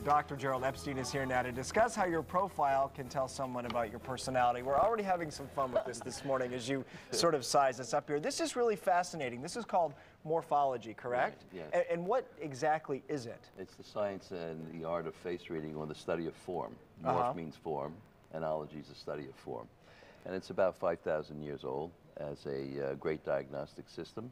Dr. Gerald Epstein is here now to discuss how your profile can tell someone about your personality. We're already having some fun with this morning as you sort of size us up here. This is really fascinating. This is called morphology, correct? Right, yes. And what exactly is it? It's the science and the art of face reading, or the study of form. Morph means form, and ology is the study of form. And it's about 5,000 years old as a great diagnostic system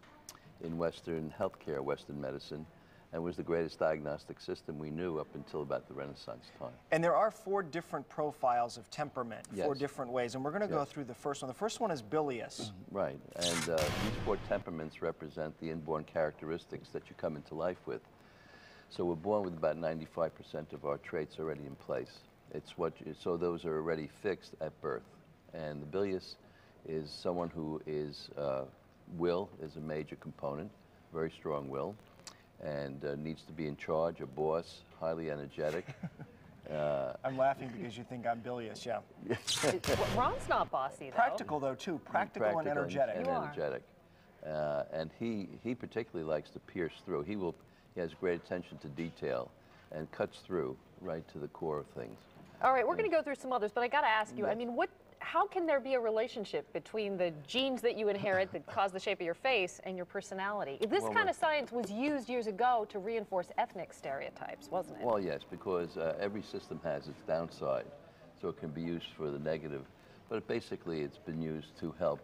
in Western healthcare, Western medicine, and was the greatest diagnostic system we knew up until about the Renaissance time. And there are 4 different profiles of temperament, Yes. 4 different ways, and we're going to go through the first one. The first one is bilious. Right, and these 4 temperaments represent the inborn characteristics that you come into life with. So we're born with about 95% of our traits already in place. So those are already fixed at birth. And the bilious is someone who is, will is a major component, very strong will, and needs to be in charge, a boss, highly energetic. I'm laughing because you think I'm bilious, yeah. Ron's not bossy, though. Practical, though, too. Practical and energetic. And he particularly likes to pierce through. He has great attention to detail and cuts through right to the core of things. All right, we're going to go through some others, but I got to ask you, I mean, how can there be a relationship between the genes that you inherit that cause the shape of your face and your personality? This kind of science was used years ago to reinforce ethnic stereotypes, wasn't it? Well, yes, because every system has its downside, so it can be used for the negative. But basically, it's been used to help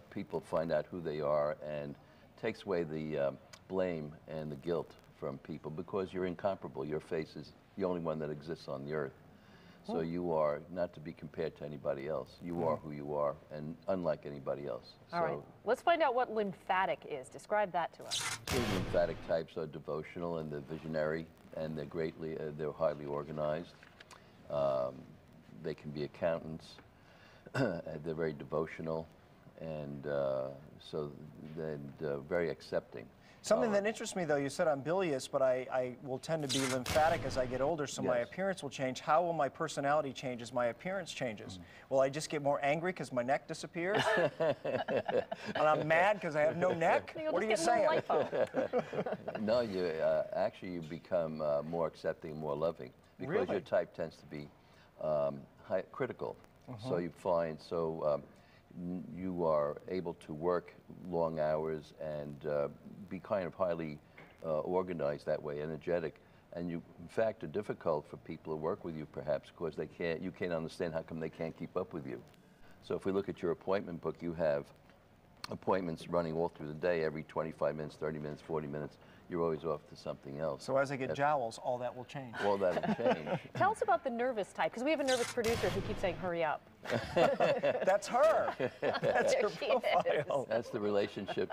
people find out who they are and takes away the blame and the guilt from people, because you're incomparable. Your face is the only one that exists on the earth. So you are not to be compared to anybody else. You are who you are, and unlike anybody else. All right, let's find out what lymphatic is. Describe that to us. The lymphatic types are devotional and they're visionary, and they're highly organized. They can be accountants. They're very devotional, and so they're very accepting. Something that interests me, though, you said I'm bilious, but I will tend to be lymphatic as I get older, so my appearance will change. How will my personality change as my appearance changes? Will I just get more angry because my neck disappears? And I'm mad because I have no neck? What are you saying? No, actually you become more accepting, more loving, because your type tends to be critical. So you find, you are able to work long hours and be kind of highly organized that way, energetic, and you in fact are difficult for people who work with you, perhaps because you can't understand how come they can't keep up with you. So if we look at your appointment book, you have appointments running all through the day, every 25 minutes, 30 minutes, 40 minutes. You're always off to something else. So as I get jowls, all that will change. All that will change. Tell us about the nervous type, because we have a nervous producer who keeps saying, hurry up. That's her. That's her profile. That's the relationship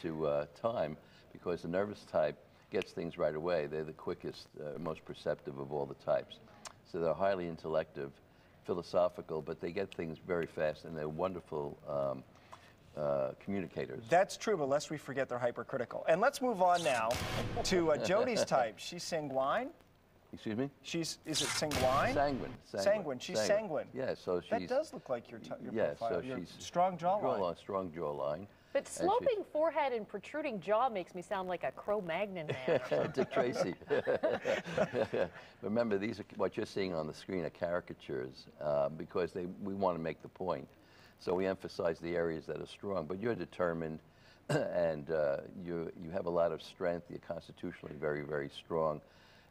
to time, because the nervous type gets things right away. They're the quickest, most perceptive of all the types. So they're highly intellective, philosophical, but they get things very fast, and they're wonderful communicators. That's true, but lest we forget they're hypercritical. And let's move on now to Jodi's type. She's sanguine. Excuse me? Is it sanguine? Sanguine. Sanguine. She's sanguine. Yeah, so she's... That does look like your profile. So your she's strong jawline. Strong jawline. But sloping forehead and protruding jaw makes me sound like a Cro-Magnon man. Dick Tracy. Remember, what you're seeing on the screen are caricatures, because we want to make the point. So we emphasize the areas that are strong, but you're determined, and you have a lot of strength. You're constitutionally very, very strong,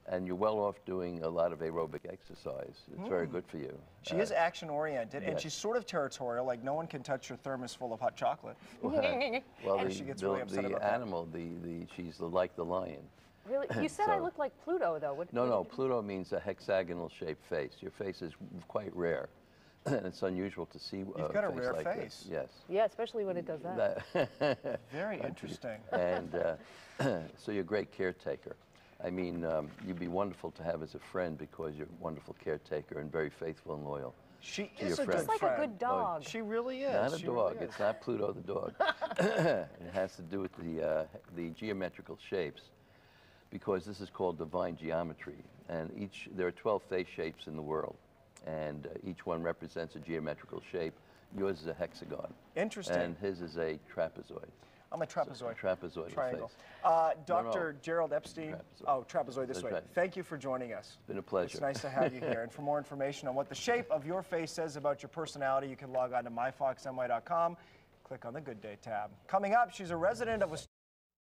and you're well off doing a lot of aerobic exercise. It's very good for you. She is action-oriented, and she's sort of territorial, like no one can touch your thermos full of hot chocolate. Well, she gets really upset about animal, she's like the lion. Really? You said I look like Pluto, though. No, Pluto means a hexagonal-shaped face. Your face is quite rare. And it's unusual to see You've got a rare like face. This. Yes. Yeah, especially when it does that. Very interesting. And so you're a great caretaker. I mean, you'd be wonderful to have as a friend, because you're a wonderful caretaker and very faithful and loyal. She is a good Just like a good dog. She really is. Not a dog. It's not Pluto the dog. It has to do with the geometrical shapes, because this is called divine geometry. And there are 12 face shapes in the world, and each one represents a geometrical shape. Yours is a hexagon. Interesting. And his is a trapezoid. I'm a trapezoid. Trapezoid Triangle. face. Dr. Gerald Epstein. Trapezoid. Oh, trapezoid this That's way. right. Thank you for joining us. It's been a pleasure. It's nice to have you here. And for more information on what the shape of your face says about your personality, you can log on to myfoxmy.com. Click on the Good Day tab. Coming up, she's a resident of